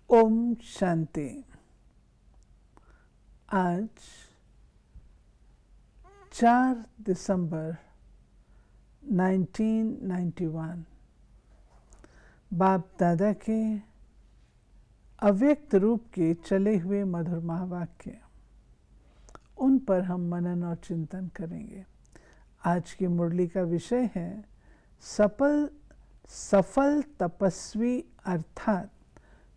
ओम शांति। आज 4 दिसंबर 1991 बाप दादा के अव्यक्त रूप के चले हुए मधुर महावाक्य, उन पर हम मनन और चिंतन करेंगे। आज की मुरली का विषय है सफल तपस्वी अर्थात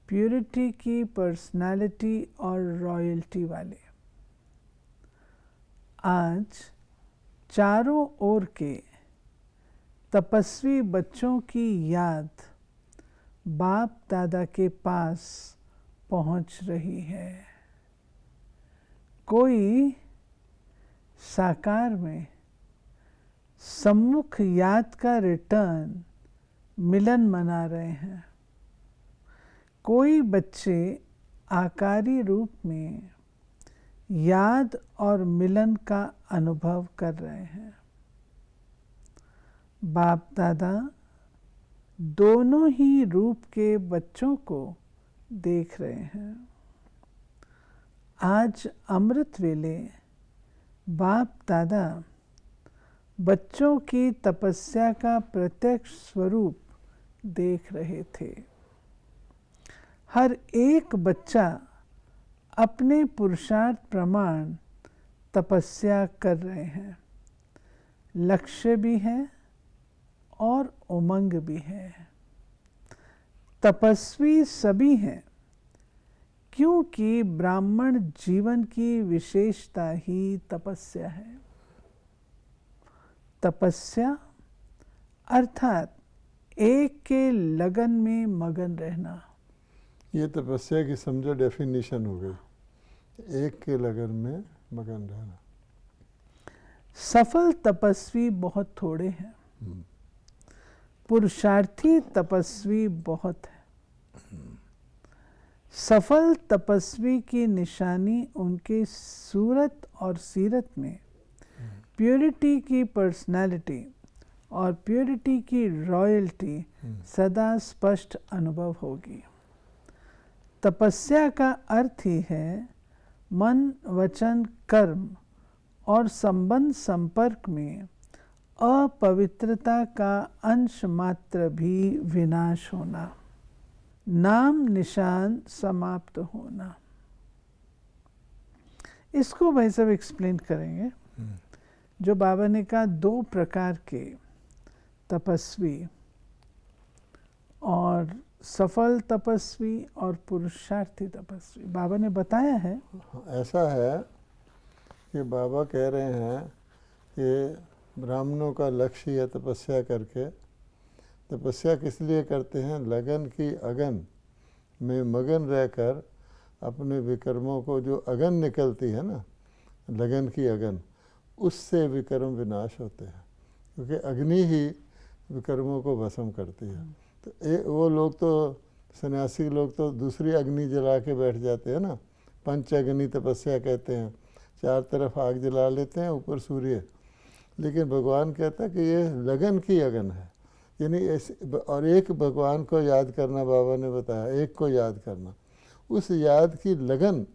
प्यूरिटी की पर्सनालिटी और रॉयल्टी वाले। आज चारों ओर के तपस्वी बच्चों की याद बाप दादा के पास पहुंच रही है। कोई साकार में सम्मुख याद का रिटर्न मिलन मना रहे हैं। कोई बच्चे आकारी रूप में याद और मिलन का अनुभव कर रहे हैं। बाप दादा दोनों ही रूप के बच्चों को देख रहे हैं। आज अमृत वेले बाप दादा बच्चों की तपस्या का प्रत्यक्ष स्वरूप देख रहे थे। हर एक बच्चा अपने पुरुषार्थ प्रमाण तपस्या कर रहे हैं। लक्ष्य भी है और उमंग भी है। तपस्वी सभी हैं, क्योंकि ब्राह्मण जीवन की विशेषता ही तपस्या है। तपस्या अर्थात एक के लगन में मगन रहना। ये तपस्या की समझो डेफिनेशन हो गई, एक के लगन में मगन रहना। सफल तपस्वी बहुत थोड़े हैं, पुरुषार्थी तपस्वी बहुत है। सफल तपस्वी की निशानी उनके सूरत और सीरत में प्योरिटी की पर्सनालिटी और प्योरिटी की रॉयल्टी सदा स्पष्ट अनुभव होगी। तपस्या का अर्थ ही है मन वचन कर्म और संबंध संपर्क में अपवित्रता का अंश मात्र भी विनाश होना, नाम निशान समाप्त होना। इसको भाई साहब एक्सप्लेन करेंगे। जो बाबा ने कहा 2 प्रकार के तपस्वी और सफल तपस्वी और पुरुषार्थी तपस्वी, बाबा ने बताया है। ऐसा है कि बाबा कह रहे हैं कि ब्राह्मणों का लक्ष्य है तपस्या करके। तपस्या किस लिए करते हैं? लगन की अगन में मगन रहकर अपने विकर्मों को, जो अगन निकलती है ना, लगन की अगन, उससे विकर्म विनाश होते हैं, क्योंकि अग्नि ही विकर्मों को भस्म करती है। तो वो लोग तो, सन्यासी लोग तो दूसरी अग्नि जला के बैठ जाते हैं ना, पंच अग्नि तपस्या कहते हैं। 4 तरफ आग जला लेते हैं, ऊपर सूर्य। लेकिन भगवान कहता है कि ये लगन की अगन है, यानी और एक भगवान को याद करना, बाबा ने बताया, एक को याद करना। उस याद की लगन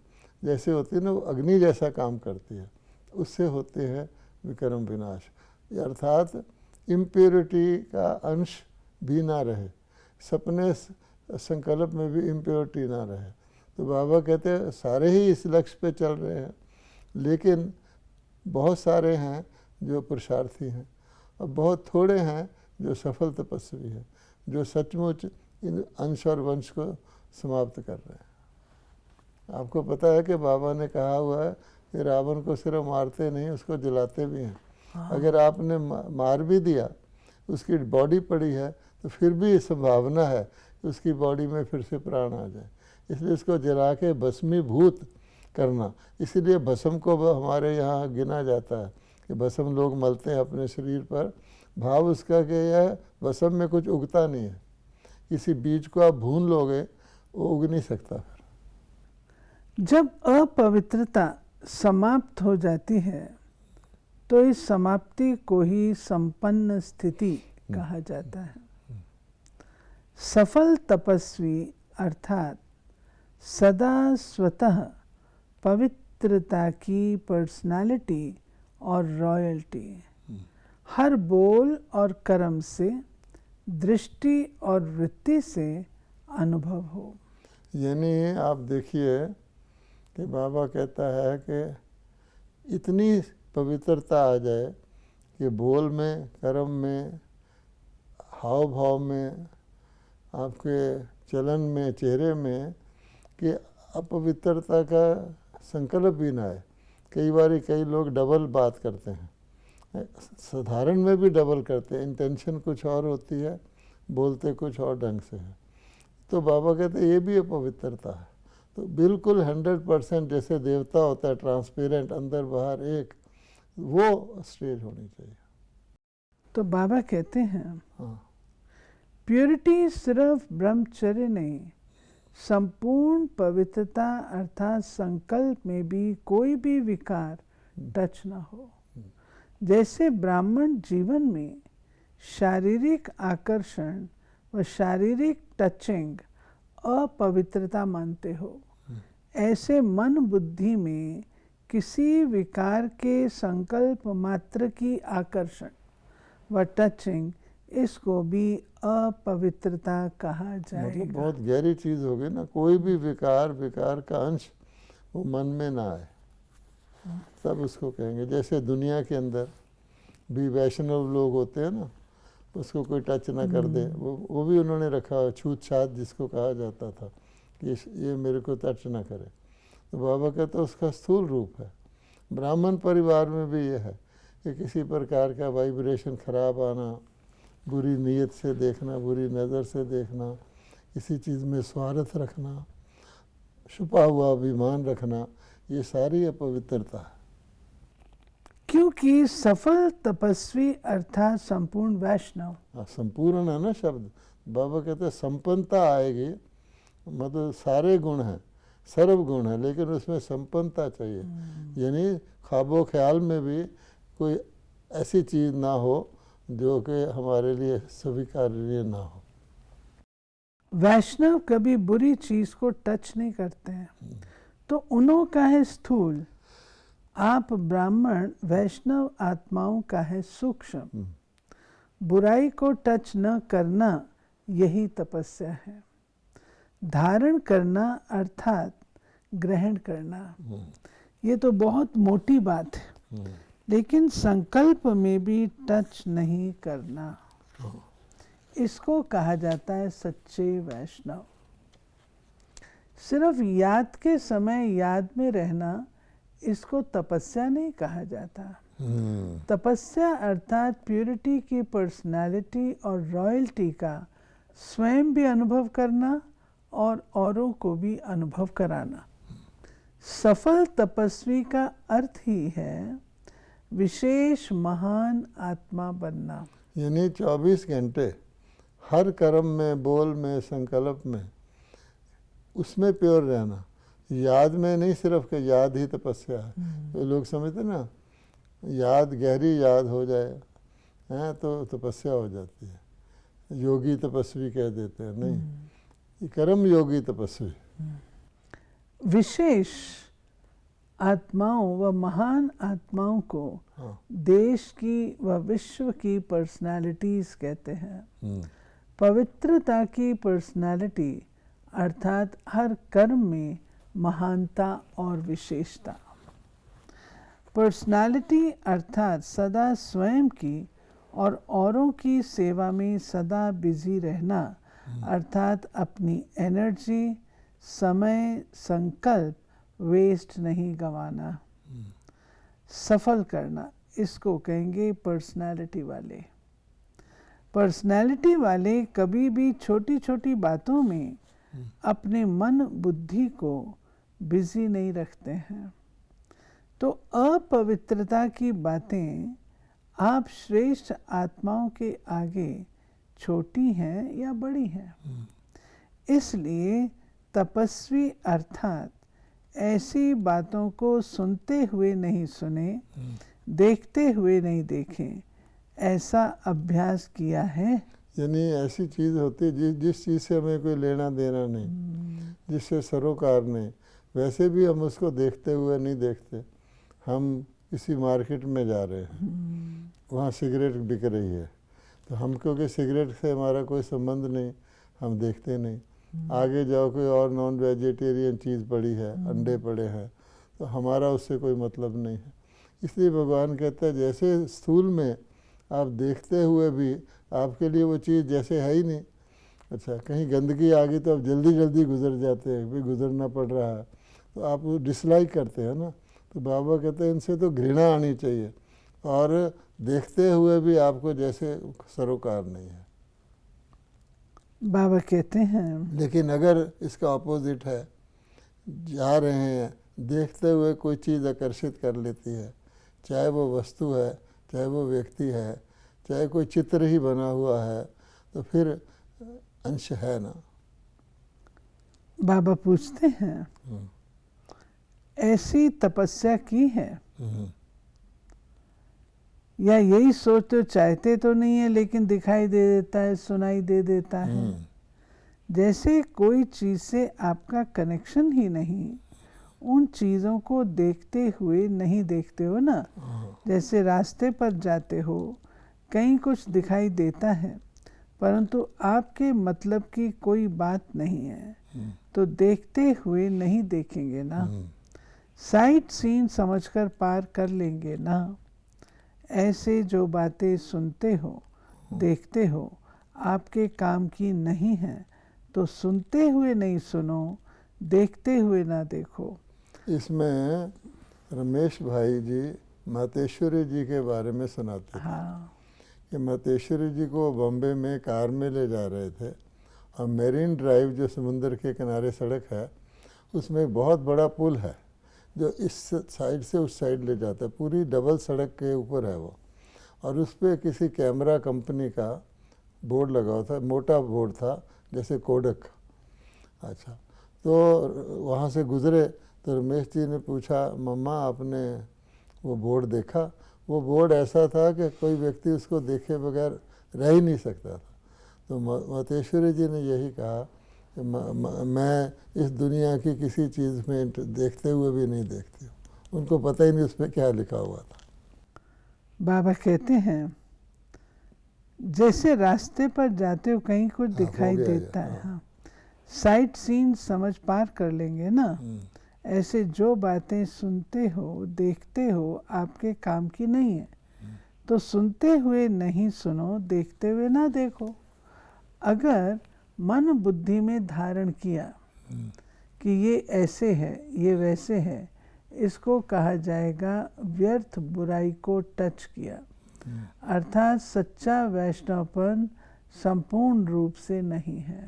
जैसे होती है ना, वो अग्नि जैसा काम करती है, उससे होते हैं विकर्म विनाश। अर्थात इम्प्योरिटी का अंश भी ना रहे, सपने संकल्प में भी इम्प्योरिटी ना रहे। तो बाबा कहते हैं सारे ही इस लक्ष्य पे चल रहे हैं, लेकिन बहुत सारे हैं जो पुरुषार्थी हैं और बहुत थोड़े हैं जो सफल तपस्वी हैं, जो सचमुच इन अंश और वंश को समाप्त कर रहे हैं। आपको पता है कि बाबा ने कहा हुआ है कि रावण को सिर्फ मारते नहीं, उसको जलाते भी हैं। अगर आपने मार भी दिया, उसकी बॉडी पड़ी है, तो फिर भी संभावना है कि उसकी बॉडी में फिर से प्राण आ जाए। इसलिए इसको जला के भस्मीभूत करना। इसीलिए भस्म को हमारे यहाँ गिना जाता है कि भस्म लोग मलते हैं अपने शरीर पर। भाव उसका कि यह भस्म में कुछ उगता नहीं है। किसी बीज को आप भून लोगे, वो उग नहीं सकता। फिर जब अपवित्रता समाप्त हो जाती है तो इस समाप्ति को ही संपन्न स्थिति कहा जाता है। सफल तपस्वी अर्थात सदा स्वतः पवित्रता की पर्सनालिटी और रॉयल्टी हर बोल और कर्म से, दृष्टि और वृत्ति से अनुभव हो। यानी आप देखिए कि बाबा कहता है कि इतनी पवित्रता आ जाए कि बोल में, कर्म में, हाव भाव में, आपके चलन में, चेहरे में, कि अपवित्रता का संकल्प भी ना आए। कई बार कई लोग डबल बात करते हैं, साधारण में भी डबल करते हैं, इंटेंशन कुछ और होती है, बोलते कुछ और ढंग से है। तो बाबा कहते हैं ये भी अपवित्रता है। तो बिल्कुल 100% जैसे देवता होता है, ट्रांसपेरेंट, अंदर बाहर एक, वो स्टेज होनी चाहिए। तो बाबा कहते हैं हाँ, प्योरिटी सिर्फ ब्रह्मचर्य नहीं, संपूर्ण पवित्रता अर्थात संकल्प में भी कोई भी विकार टच ना हो। जैसे ब्राह्मण जीवन में शारीरिक आकर्षण व शारीरिक टचिंग अपवित्रता मानते हो, ऐसे मन बुद्धि में किसी विकार के संकल्प मात्र की आकर्षण व टचिंग, इसको भी अपवित्रता कहा जाएगा। मतलब बहुत गहरी चीज़ होगी ना। कोई भी विकार का अंश वो मन में ना आए, तब उसको कहेंगे। जैसे दुनिया के अंदर भी वैष्णव लोग होते हैं ना, उसको कोई टच ना कर दे, वो भी उन्होंने रखा है, छूत छात जिसको कहा जाता था कि ये मेरे को टच ना करे। तो बाबा कहते उसका स्थूल रूप है। ब्राह्मण परिवार में भी ये है कि किसी प्रकार का वाइब्रेशन खराब आना, बुरी नीयत से देखना, बुरी नज़र से देखना, किसी चीज़ में स्वार्थ रखना, छुपा हुआ अभिमान रखना, ये सारी अपवित्रता है। क्योंकि सफल तपस्वी अर्थात संपूर्ण वैष्णव, संपूर्ण है ना शब्द। बाबा कहते हैं संपन्नता आएगी, मतलब सारे गुण हैं, सर्व गुण है, लेकिन उसमें संपन्नता चाहिए। यानी ख्वाबो ख्याल में भी कोई ऐसी चीज़ ना हो जो कि हमारे लिए स्वीकार्य ना हो। वैष्णव कभी बुरी चीज को टच नहीं करते हैं, तो उन्हों का है स्थूल, आप ब्राह्मण वैष्णव आत्माओं का है सूक्ष्म। बुराई को टच न करना यही तपस्या है। धारण करना अर्थात ग्रहण करना, ये तो बहुत मोटी बात है, लेकिन संकल्प में भी टच नहीं करना, इसको कहा जाता है सच्चे वैष्णव। सिर्फ याद के समय याद में रहना, इसको तपस्या नहीं कहा जाता। तपस्या अर्थात प्योरिटी की पर्सनालिटी और रॉयल्टी का स्वयं भी अनुभव करना और औरों को भी अनुभव कराना। सफल तपस्वी का अर्थ ही है विशेष महान आत्मा बनना। यानी 24 घंटे हर कर्म में, बोल में, संकल्प में, उसमें प्योर रहना। याद में नहीं सिर्फ कि याद ही तपस्या है। तो लोग समझते ना, याद गहरी याद हो जाए हैं तो तपस्या हो जाती है, योगी तपस्वी कह देते हैं। नहीं, कर्म योगी तपस्वी। विशेष आत्माओं व महान आत्माओं को देश की व विश्व की पर्सनालिटीज कहते हैं। पवित्रता की पर्सनालिटी अर्थात हर कर्म में महानता और विशेषता। पर्सनालिटी अर्थात सदा स्वयं की और औरों की सेवा में सदा बिजी रहना, अर्थात अपनी एनर्जी, समय, संकल्प वेस्ट नहीं गंवाना। सफल करना, इसको कहेंगे पर्सनालिटी वाले। पर्सनालिटी वाले कभी भी छोटी छोटी बातों में अपने मन बुद्धि को बिजी नहीं रखते हैं। तो अपवित्रता की बातें आप श्रेष्ठ आत्माओं के आगे छोटी हैं या बड़ी हैं। इसलिए तपस्वी अर्थात ऐसी बातों को सुनते हुए नहीं सुने, देखते हुए नहीं देखें, ऐसा अभ्यास किया है यानी ऐसी चीज़ होती है जिस चीज़ से हमें कोई लेना देना नहीं, जिससे सरोकार नहीं, वैसे भी हम उसको देखते हुए नहीं देखते। हम किसी मार्केट में जा रहे हैं, वहाँ सिगरेट बिक रही है, तो हम क्योंकि सिगरेट से हमारा कोई संबंध नहीं, हम देखते नहीं। आगे जाओ कोई और नॉन वेजिटेरियन चीज़ पड़ी है, अंडे पड़े हैं, तो हमारा उससे कोई मतलब नहीं है। इसलिए भगवान कहता है जैसे स्थूल में आप देखते हुए भी आपके लिए वो चीज़ जैसे है ही नहीं। अच्छा, कहीं गंदगी आ गई तो आप जल्दी जल्दी गुजर जाते हैं, भाई गुजरना पड़ रहा है, तो आप वो डिसलाइक करते हैं ना। तो बाबा कहते हैं इनसे तो घृणा आनी चाहिए, और देखते हुए भी आपको जैसे सरोकार नहीं है। बाबा कहते हैं लेकिन अगर इसका ऑपोजिट है, जा रहे हैं, देखते हुए कोई चीज़ आकर्षित कर लेती है, चाहे वो वस्तु है, चाहे वो व्यक्ति है, चाहे कोई चित्र ही बना हुआ है, तो फिर अंश है ना। बाबा पूछते हैं ऐसी तपस्या की है या यही सोच तो चाहते तो नहीं है लेकिन दिखाई दे देता है, सुनाई दे देता है। जैसे कोई चीज़ से आपका कनेक्शन ही नहीं, उन चीज़ों को देखते हुए नहीं देखते हो ना। जैसे रास्ते पर जाते हो, कहीं कुछ दिखाई देता है परंतु आपके मतलब की कोई बात नहीं है, तो देखते हुए नहीं देखेंगे ना, साइट सीन समझकर पार कर लेंगे ना। ऐसे जो बातें सुनते हो, देखते हो, आपके काम की नहीं है, तो सुनते हुए नहीं सुनो, देखते हुए ना देखो। इसमें रमेश भाई जी मातेश्वरी जी के बारे में सुनाते थे। हाँ, कि मातेश्वरी जी को बॉम्बे में कार में ले जा रहे थे, और मेरीन ड्राइव जो समुंदर के किनारे सड़क है, उसमें एक बहुत बड़ा पुल है जो इस साइड से उस साइड ले जाता है, पूरी डबल सड़क के ऊपर है वो। और उस पर किसी कैमरा कंपनी का बोर्ड लगा हुआ था, मोटा बोर्ड था जैसे कोडक। अच्छा, तो वहाँ से गुज़रे तो रमेश जी ने पूछा, मम्मा आपने वो बोर्ड देखा? वो बोर्ड ऐसा था कि कोई व्यक्ति उसको देखे बगैर रह ही नहीं सकता था। तो मातेश्वरी जी ने यही कहा कि मैं इस दुनिया की किसी चीज़ में देखते हुए भी नहीं देखती हूँ। उनको पता ही नहीं उसमें क्या लिखा हुआ था। बाबा कहते हैं जैसे रास्ते पर जाते हो कहीं कुछ दिखाई देता है, हाँ, साइट सीन समझ पार कर लेंगे ना। ऐसे जो बातें सुनते हो, देखते हो, आपके काम की नहीं है, तो सुनते हुए नहीं सुनो, देखते हुए ना देखो। अगर मन बुद्धि में धारण किया कि ये ऐसे है, ये वैसे है, इसको कहा जाएगा व्यर्थ बुराई को टच किया, अर्थात सच्चा वैष्णवपन संपूर्ण रूप से नहीं है।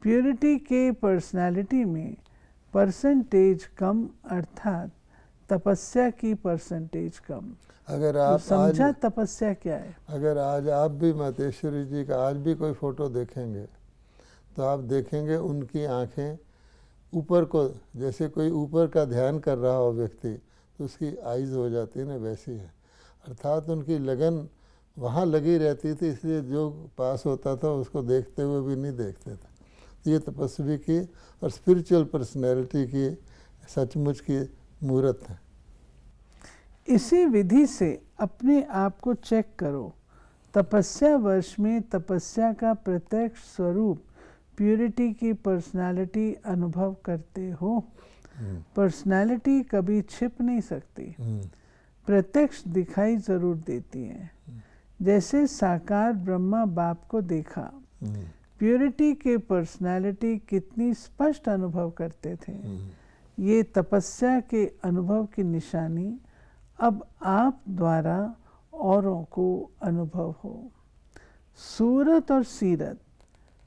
प्योरिटी के पर्सनालिटी में परसेंटेज कम, अर्थात तपस्या की परसेंटेज कम। अगर आप तो समझा तपस्या क्या है? अगर आज आप भी मातेश्वरी जी का आज भी कोई फ़ोटो देखेंगे तो आप देखेंगे उनकी आँखें ऊपर को, जैसे कोई ऊपर का ध्यान कर रहा हो व्यक्ति, तो उसकी आइज़ हो जाती है ना, वैसी है। अर्थात उनकी लगन वहाँ लगी रहती थी, इसलिए जो पास होता था उसको देखते हुए भी नहीं देखते थे। तो ये तपस्वी की और स्पिरिचुअल पर्सनैलिटी की सचमुच की मूर्त है। इसी विधि से अपने आप को चेक करो। तपस्या वर्ष में तपस्या का प्रत्यक्ष स्वरूप प्योरिटी की पर्सनालिटी अनुभव करते हो। पर्सनालिटी कभी छिप नहीं सकती, प्रत्यक्ष दिखाई जरूर देती है। जैसे साकार ब्रह्मा बाप को देखा, प्योरिटी के पर्सनालिटी कितनी स्पष्ट अनुभव करते थे। ये तपस्या के अनुभव की निशानी अब आप द्वारा औरों को अनुभव हो। सूरत और सीरत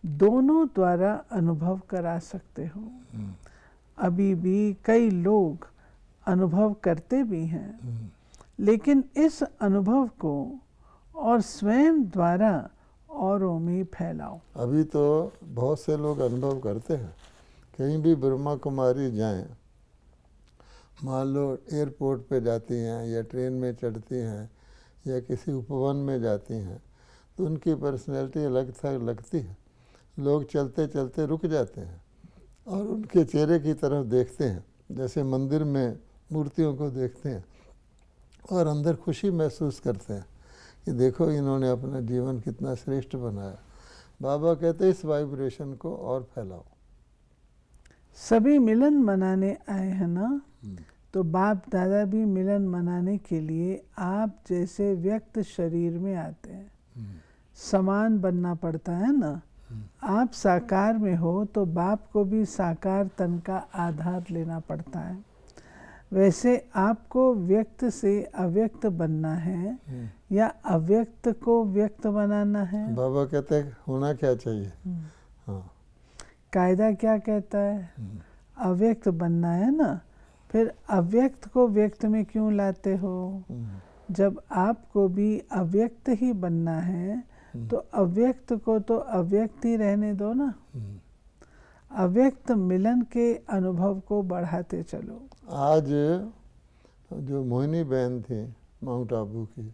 दोनों द्वारा अनुभव करा सकते हो। अभी भी कई लोग अनुभव करते भी हैं, लेकिन इस अनुभव को और स्वयं द्वारा औरों में फैलाओ। अभी तो बहुत से लोग अनुभव करते हैं। कहीं भी ब्रह्मा कुमारी जाएं, मान लो एयरपोर्ट पे जाती हैं या ट्रेन में चढ़ती हैं या किसी उपवन में जाती हैं, तो उनकी पर्सनैलिटी अलग था लगती है। लोग चलते चलते रुक जाते हैं और उनके चेहरे की तरफ देखते हैं, जैसे मंदिर में मूर्तियों को देखते हैं, और अंदर खुशी महसूस करते हैं कि देखो इन्होंने अपना जीवन कितना श्रेष्ठ बनाया। बाबा कहते हैं इस वाइब्रेशन को और फैलाओ। सभी मिलन मनाने आए हैं ना, तो बाप दादा भी मिलन मनाने के लिए आप जैसे व्यक्त शरीर में आते हैं। समान बनना पड़ता है ना। आप साकार में हो तो बाप को भी साकार तन का आधार लेना पड़ता है। वैसे आपको व्यक्त से अव्यक्त बनना है या अव्यक्त को व्यक्त बनाना है? बाबा कहते हैं होना क्या चाहिए। हाँ, कायदा क्या कहता है? अव्यक्त बनना है ना। फिर अव्यक्त को व्यक्त में क्यों लाते हो? जब आपको भी अव्यक्त ही बनना है तो अव्यक्त को तो अव्यक्त ही रहने दो ना। अव्यक्त मिलन के अनुभव को बढ़ाते चलो। आज जो मोहिनी बहन थी माउंट आबू की,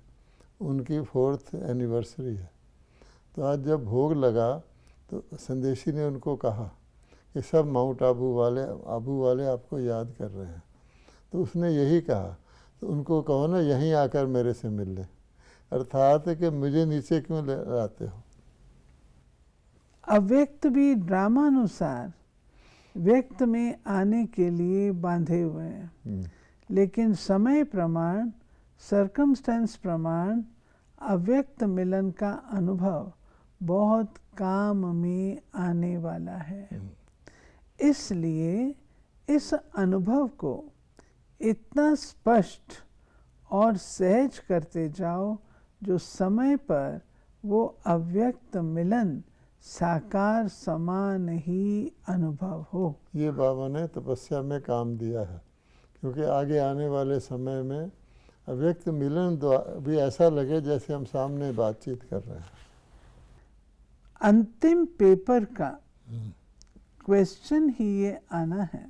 उनकी 4th एनिवर्सरी है। तो आज जब भोग लगा तो संदेशी ने उनको कहा कि सब माउंट आबू वाले आपको याद कर रहे हैं। तो उसने यही कहा, तो उनको कहो ना यहीं आकर मेरे से मिल लें, अर्थात कि मुझे नीचे क्यों लाते हो। अव्यक्त भी ड्रामानुसार व्यक्त में आने के लिए बांधे हुए हैं, लेकिन समय प्रमाण, सर्कमस्टेंस प्रमाण अव्यक्त मिलन का अनुभव बहुत काम में आने वाला है। इसलिए इस अनुभव को इतना स्पष्ट और सहज करते जाओ जो समय पर वो अव्यक्त मिलन साकार समान ही अनुभव हो। ये बाबा ने तपस्या में काम दिया है, क्योंकि आगे आने वाले समय में अव्यक्त मिलन भी ऐसा लगे जैसे हम सामने बातचीत कर रहे हैं। अंतिम पेपर का क्वेश्चन ही ये आना है,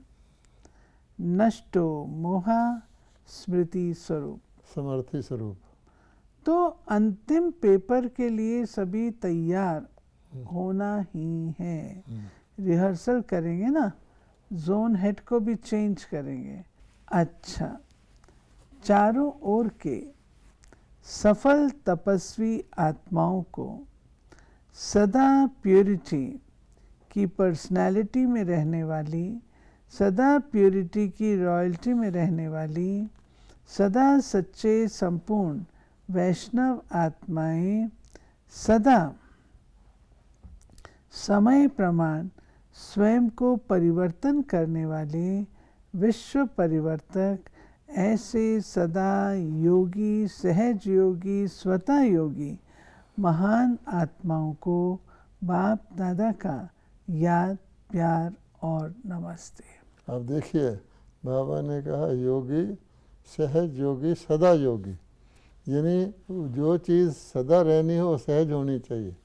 नष्टो मोहा स्मृति स्वरूप। समर्थी स्वरूप। तो अंतिम पेपर के लिए सभी तैयार होना ही है। रिहर्सल करेंगे ना, जोन हेड को भी चेंज करेंगे। अच्छा, चारों ओर के सफल तपस्वी आत्माओं को सदा प्योरिटी की पर्सनालिटी में रहने वाली, सदा प्योरिटी की रॉयल्टी में रहने वाली, सदा सच्चे संपूर्ण वैष्णव आत्माएं, सदा समय प्रमाण स्वयं को परिवर्तन करने वाले विश्व परिवर्तक, ऐसे सदा योगी, सहज योगी, स्वतः योगी महान आत्माओं को बाप दादा का याद, प्यार और नमस्ते। अब देखिए, बाबा ने कहा योगी, सहज योगी, सदा योगी, यानी जो चीज़ सदा रहनी हो वो सहज होनी चाहिए,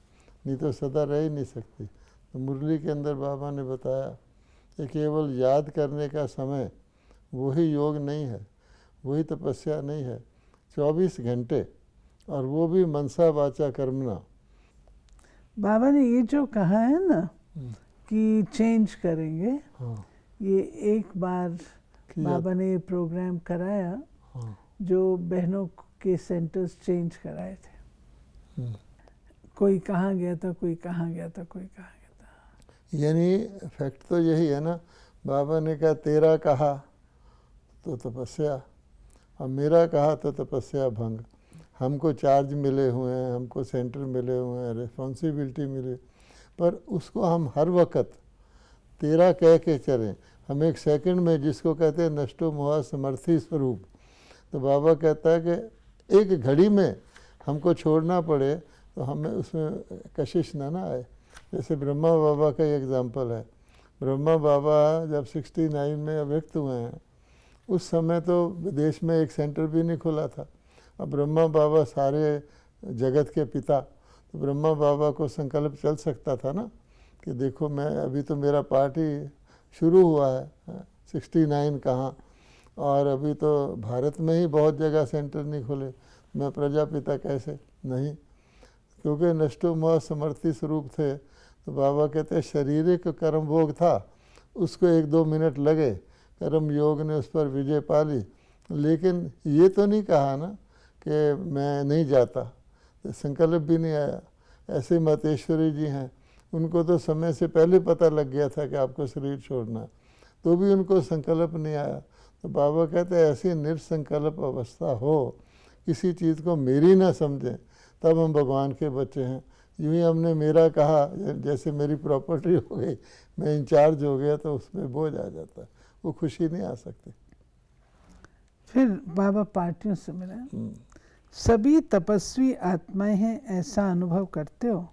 नहीं तो सदा रह ही नहीं सकती। तो मुरली के अंदर बाबा ने बताया कि केवल याद करने का समय वही योग नहीं है, वही तपस्या नहीं है, 24 घंटे, और वो भी मनसा वाचा कर्मणा। बाबा ने ये जो कहा है ना कि चेंज करेंगे, हाँ, ये एक बार बाबा ने प्रोग्राम कराया, हाँ, जो बहनों के सेंटर्स चेंज कराए थे। कोई कहाँ गया था, कोई कहाँ गया था, कोई कहाँ गया था। यानी फैक्ट तो यही है ना, बाबा ने कहा तेरा कहा तो तपस्या, और मेरा कहा तो तपस्या भंग। हमको चार्ज मिले हुए हैं, हमको सेंटर मिले हुए हैं, रिस्पॉन्सिबिलिटी मिले, पर उसको हम हर वक्त तेरा कह के चलें। हम एक सेकंड में, जिसको कहते हैं नष्टो मोहा समर्थी स्वरूप, तो बाबा कहता है कि एक घड़ी में हमको छोड़ना पड़े तो हमें उसमें कशिश ना आए। जैसे ब्रह्मा बाबा का एग्जाम्पल है। ब्रह्मा बाबा जब 69 में अव्यक्त हुए हैं, उस समय तो विदेश में एक सेंटर भी नहीं खुला था। अब ब्रह्मा बाबा सारे जगत के पिता, तो ब्रह्मा बाबा को संकल्प चल सकता था ना कि देखो मैं अभी तो मेरा पार्टी शुरू हुआ है, 69 कहाँ, और अभी तो भारत में ही बहुत जगह सेंटर नहीं खुले, मैं प्रजापिता कैसे नहीं। क्योंकि नष्टो मोह समर्थी स्वरूप थे, तो बाबा कहते हैं शारीरिक कर्म भोग था, उसको 1-2 मिनट लगे, कर्म योग ने उस पर विजय पा ली, लेकिन ये तो नहीं कहा ना कि मैं नहीं जाता, तो संकल्प भी नहीं आया। ऐसे मातेश्वरी जी हैं, उनको तो समय से पहले पता लग गया था कि आपको शरीर छोड़ना, तो भी उनको संकल्प नहीं आया। तो बाबा कहते हैं ऐसी निरसंकल्प अवस्था हो, किसी चीज़ को मेरी ना समझें, तब हम भगवान के बच्चे हैं। यूँ ही हमने मेरा कहा, जैसे मेरी प्रॉपर्टी हो गई, मैं इंचार्ज हो गया, तो उसमें बोझ आ जाता है, वो खुशी नहीं आ सकती। फिर बाबा पार्टियों से मिले, सभी तपस्वी आत्माएं हैं, ऐसा अनुभव करते हो?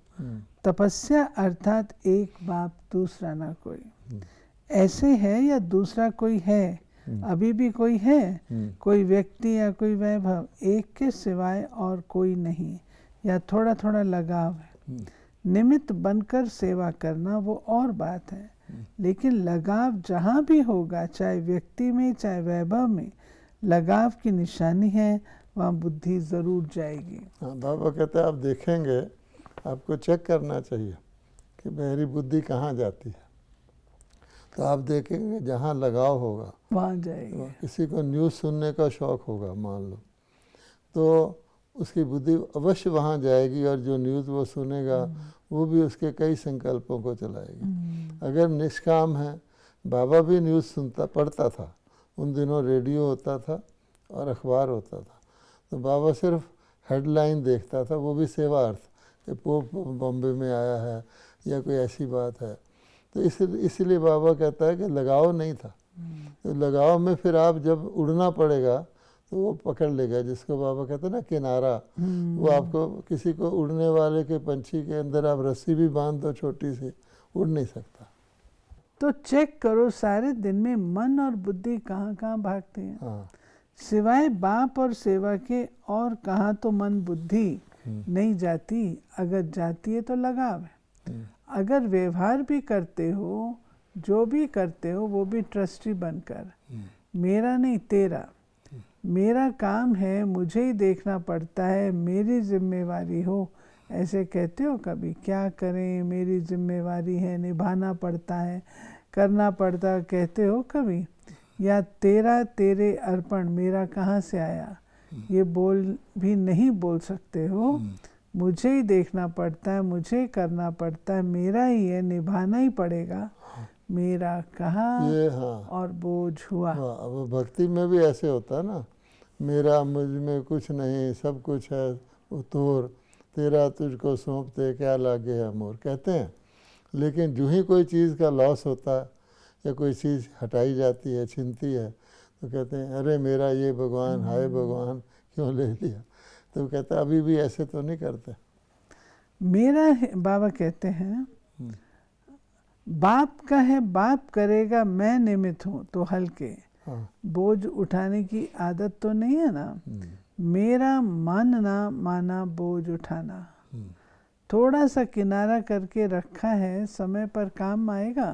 तपस्या अर्थात एक बाप दूसरा ना कोई, ऐसे है या दूसरा कोई है? अभी भी कोई है? कोई व्यक्ति या कोई वैभव, एक के सिवाय और कोई नहीं, या थोड़ा थोड़ा लगाव है? निमित्त बनकर सेवा करना वो और बात है, लेकिन लगाव जहाँ भी होगा, चाहे व्यक्ति में चाहे वैभव में, लगाव की निशानी है, वहाँ बुद्धि ज़रूर जाएगी। हाँ, बाबा कहते हैं आप देखेंगे, आपको चेक करना चाहिए कि मेरी बुद्धि कहाँ जाती है, तो आप देखेंगे जहाँ लगाव होगा वहाँ जाएगी। किसी को न्यूज़ सुनने का शौक़ होगा मान लो, तो उसकी बुद्धि अवश्य वहाँ जाएगी, और जो न्यूज़ वो सुनेगा वो भी उसके कई संकल्पों को चलाएगी। अगर निष्काम है, बाबा भी न्यूज़ सुनता पढ़ता था, उन दिनों रेडियो होता था और अखबार होता था, तो बाबा सिर्फ हेडलाइन देखता था, वो भी सेवार्थ, कि पोप बॉम्बे में आया है या कोई ऐसी बात है। तो इसलिए बाबा कहता है कि लगाव नहीं था। तो लगाव में फिर आप जब उड़ना पड़ेगा तो वो पकड़ लेगा, जिसको बाबा कहते हैं ना किनारा, वो आपको, किसी को उड़ने वाले के पंछी के अंदर आप रस्सी भी बांध दो छोटी सी, उड़ नहीं सकता। तो चेक करो सारे दिन में मन और बुद्धि कहाँ कहाँ भागते हैं। हाँ, सिवाय बाप और सेवा के और कहाँ तो मन बुद्धि नहीं जाती। अगर जाती है तो लगाव है। अगर व्यवहार भी करते हो, जो भी करते हो, वो भी ट्रस्टी बनकर, मेरा नहीं तेरा, मेरा काम है, मुझे ही देखना पड़ता है, मेरी जिम्मेवारी हो, ऐसे कहते हो कभी? क्या करें, मेरी जिम्मेवारी है, निभाना पड़ता है, करना पड़ता, कहते हो कभी? या तेरा तेरे अर्पण, मेरा कहाँ से आया, ये बोल भी नहीं बोल सकते हो। मुझे ही देखना पड़ता है, मुझे करना पड़ता है, मेरा ही है, निभाना ही पड़ेगा, मेरा कहाँ ये हाँ, और बोझ हुआ। हाँ, अब भक्ति में भी ऐसे होता है ना, मेरा मुझ में कुछ नहीं, सब कुछ है उतोर, तेरा तुझको सौंपते क्या लागे है मोर, कहते हैं। लेकिन जो ही कोई चीज़ का लॉस होता है या कोई चीज़ हटाई जाती है, छिनती है, तो कहते हैं अरे मेरा ये भगवान, हाय भगवान क्यों ले लिया। तो कहते हैं अभी भी ऐसे तो नहीं करते। मेरा है, बाबा कहते हैं बाप का है, बाप करेगा, मैं निमित्त हूँ, तो हल्के। हाँ, बोझ उठाने की आदत तो नहीं है ना। मेरा मानना माना बोझ उठाना, थोड़ा सा किनारा करके रखा है, समय पर काम आएगा।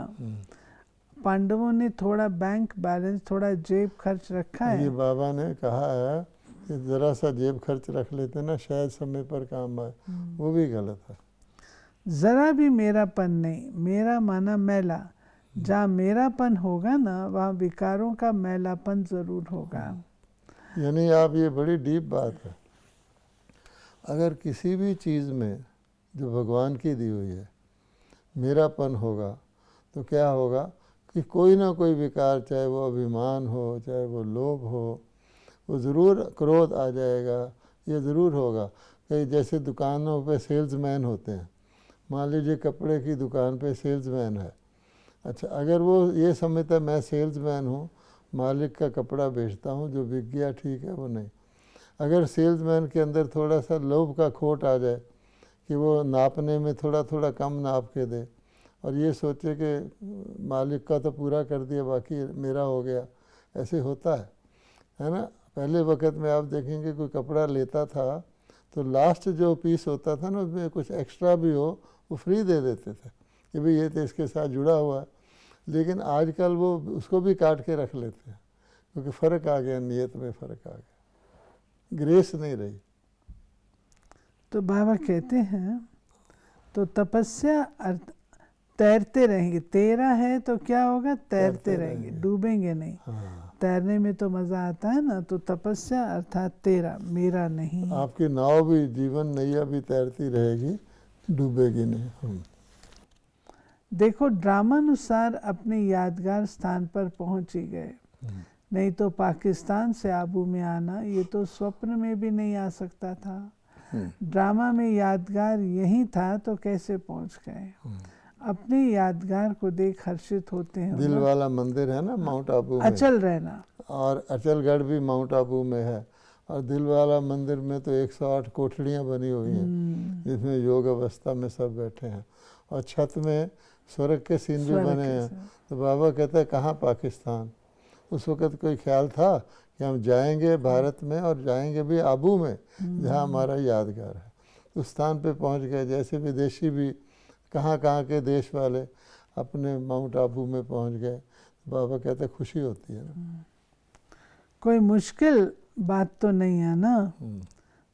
पांडवों ने थोड़ा बैंक बैलेंस, थोड़ा जेब खर्च रखा है। ये बाबा ने कहा है कि ज़रा सा जेब खर्च रख लेते ना, शायद समय पर काम आए, वो भी गलत है। ज़रा भी मेरापन नहीं, मेरा माना मैला, जहाँ मेरापन होगा ना, वहाँ विकारों का मैलापन ज़रूर होगा। यानी आप, ये बड़ी डीप बात है। अगर किसी भी चीज़ में जो भगवान की दी हुई है मेरापन होगा, तो क्या होगा कि कोई ना कोई विकार, चाहे वो अभिमान हो, चाहे वो लोभ हो, वो ज़रूर, क्रोध आ जाएगा, ये ज़रूर होगा। कई जैसे दुकानों पे सेल्समैन होते हैं, मान लीजिए कपड़े की दुकान पे सेल्समैन है। अच्छा, अगर वो ये समझता है मैं सेल्समैन हूँ, मालिक का कपड़ा बेचता हूँ, जो बिक गया ठीक है, वो नहीं। अगर सेल्समैन के अंदर थोड़ा सा लोभ का खोट आ जाए कि वो नापने में थोड़ा थोड़ा कम नाप के दे, और ये सोचे कि मालिक का तो पूरा कर दिया, बाकी मेरा हो गया, ऐसे होता है ना। पहले वक्त में आप देखेंगे कोई कपड़ा लेता था तो लास्ट जो पीस होता था ना, उसमें कुछ एक्स्ट्रा भी हो वो फ्री दे देते थे कि भाई ये तो इसके साथ जुड़ा हुआ है। लेकिन आजकल वो उसको भी काट के रख लेते हैं, क्योंकि फ़र्क आ गया, नीयत में फ़र्क आ गया, ग्रेस नहीं रही। तो बाबा कहते हैं तो तपस्या अर्थ तैरते रहेंगे, तेरा है तो क्या होगा, तैरते रहेंगे, डूबेंगे नहीं। हाँ। तैरने में तो मजा आता है ना, तो तपस्या अर्थात तेरा, मेरा नहीं। आपकी नाव भी, जीवन नैया भी तैरती रहेगी, डूबेगी नहीं। देखो ड्रामानुसार अपने यादगार स्थान पर पहुंच ही गए, नहीं तो पाकिस्तान से आबू में आना ये तो स्वप्न में भी नहीं आ सकता था। ड्रामा में यादगार यही था तो कैसे पहुंच गए। अपने यादगार को देख हर्षित होते हैं। दिल वाला मंदिर है ना माउंट आबू में, अचल रहना, और अचलगढ़ भी माउंट आबू में है। और दिल वाला मंदिर में तो 108 कोठड़ियाँ बनी हुई हैं जिसमें योग अवस्था में सब बैठे हैं, और छत में स्वर्ग के सीन भी बने हैं। तो बाबा कहते हैं कहाँ पाकिस्तान। उस वक़्त कोई ख्याल था कि हम जाएंगे भारत में, और जाएंगे भी आबू में जहाँ हमारा यादगार है। उस स्थान पे पहुँच गए। जैसे विदेशी भी कहाँ कहाँ के देश वाले अपने माउंट आबू में पहुँच गए। बाबा कहते खुशी होती है ना। कोई मुश्किल बात तो नहीं है ना।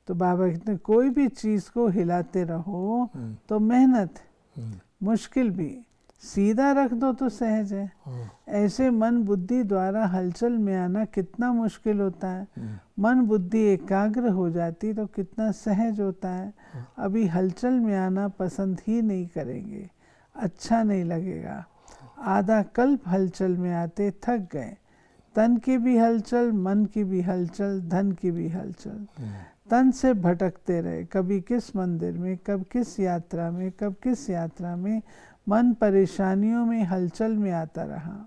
तो बाबा कहते हैं कोई भी चीज़ को हिलाते रहो तो मेहनत, मुश्किल भी, सीधा रख दो तो सहज है। ऐसे मन बुद्धि द्वारा हलचल में आना कितना मुश्किल होता है। मन बुद्धि एकाग्र हो जाती तो कितना सहज होता है। अभी हलचल में आना पसंद ही नहीं करेंगे, अच्छा नहीं लगेगा। आधा कल्प हलचल में आते थक गए। तन की भी हलचल, मन की भी हलचल, धन की भी हलचल। तन से भटकते रहे, कभी किस मंदिर में, कब किस यात्रा में, कब किस यात्रा में। मन परेशानियों में हलचल में आता रहा।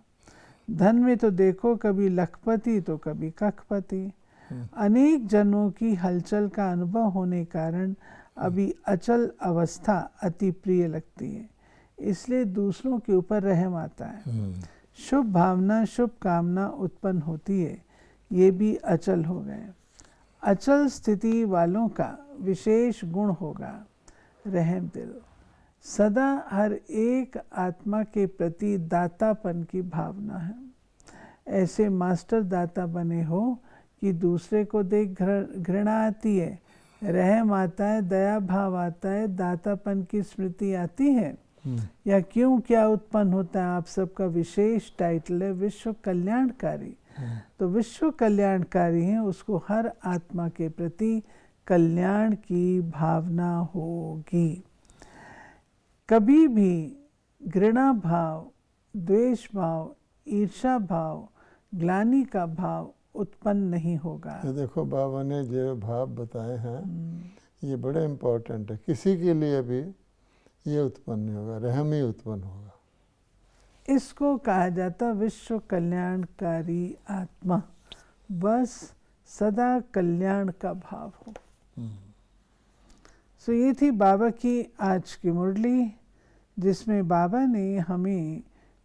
धन में तो देखो कभी लखपति तो कभी कखपति। अनेक जन्मों की हलचल का अनुभव होने कारण अभी अचल अवस्था अति प्रिय लगती है, इसलिए दूसरों के ऊपर रहम आता है। शुभ भावना, शुभ कामना उत्पन्न होती है, ये भी अचल हो गए। अचल स्थिति वालों का विशेष गुण होगा रहम दिल। सदा हर एक आत्मा के प्रति दातापन की भावना है। ऐसे मास्टर दाता बने हो कि दूसरे को देख घृणा आती है, रहम आता है, दया भाव आता है, दातापन की स्मृति आती है। या क्यों क्या उत्पन्न होता है। आप सबका विशेष टाइटल है विश्व कल्याणकारी। तो विश्व कल्याणकारी है, उसको हर आत्मा के प्रति कल्याण की भावना होगी। कभी भी घृणा भाव, द्वेष भाव, ईर्षा भाव, ग्लानि का भाव उत्पन्न नहीं होगा। ये देखो बाबा ने जो भाव बताए हैं ये बड़े इम्पोर्टेंट है। किसी के लिए भी ये उत्पन्न नहीं होगा, रहम ही उत्पन्न होगा। इसको कहा जाता विश्व कल्याणकारी आत्मा। बस सदा कल्याण का भाव हो। सो ये थी बाबा की आज की मुरली, जिसमें बाबा ने हमें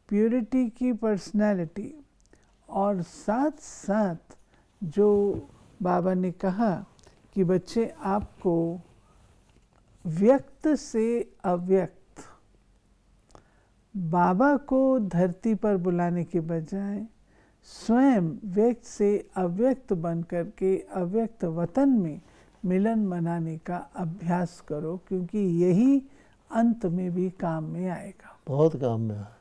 प्योरिटी की पर्सनालिटी और साथ साथ जो बाबा ने कहा कि बच्चे आपको व्यक्त से अव्यक्त, बाबा को धरती पर बुलाने के बजाय स्वयं व्यक्त से अव्यक्त बन करके अव्यक्त वतन में मिलन मनाने का अभ्यास करो, क्योंकि यही अंत में भी काम में आएगा। बहुत काम में आएगा।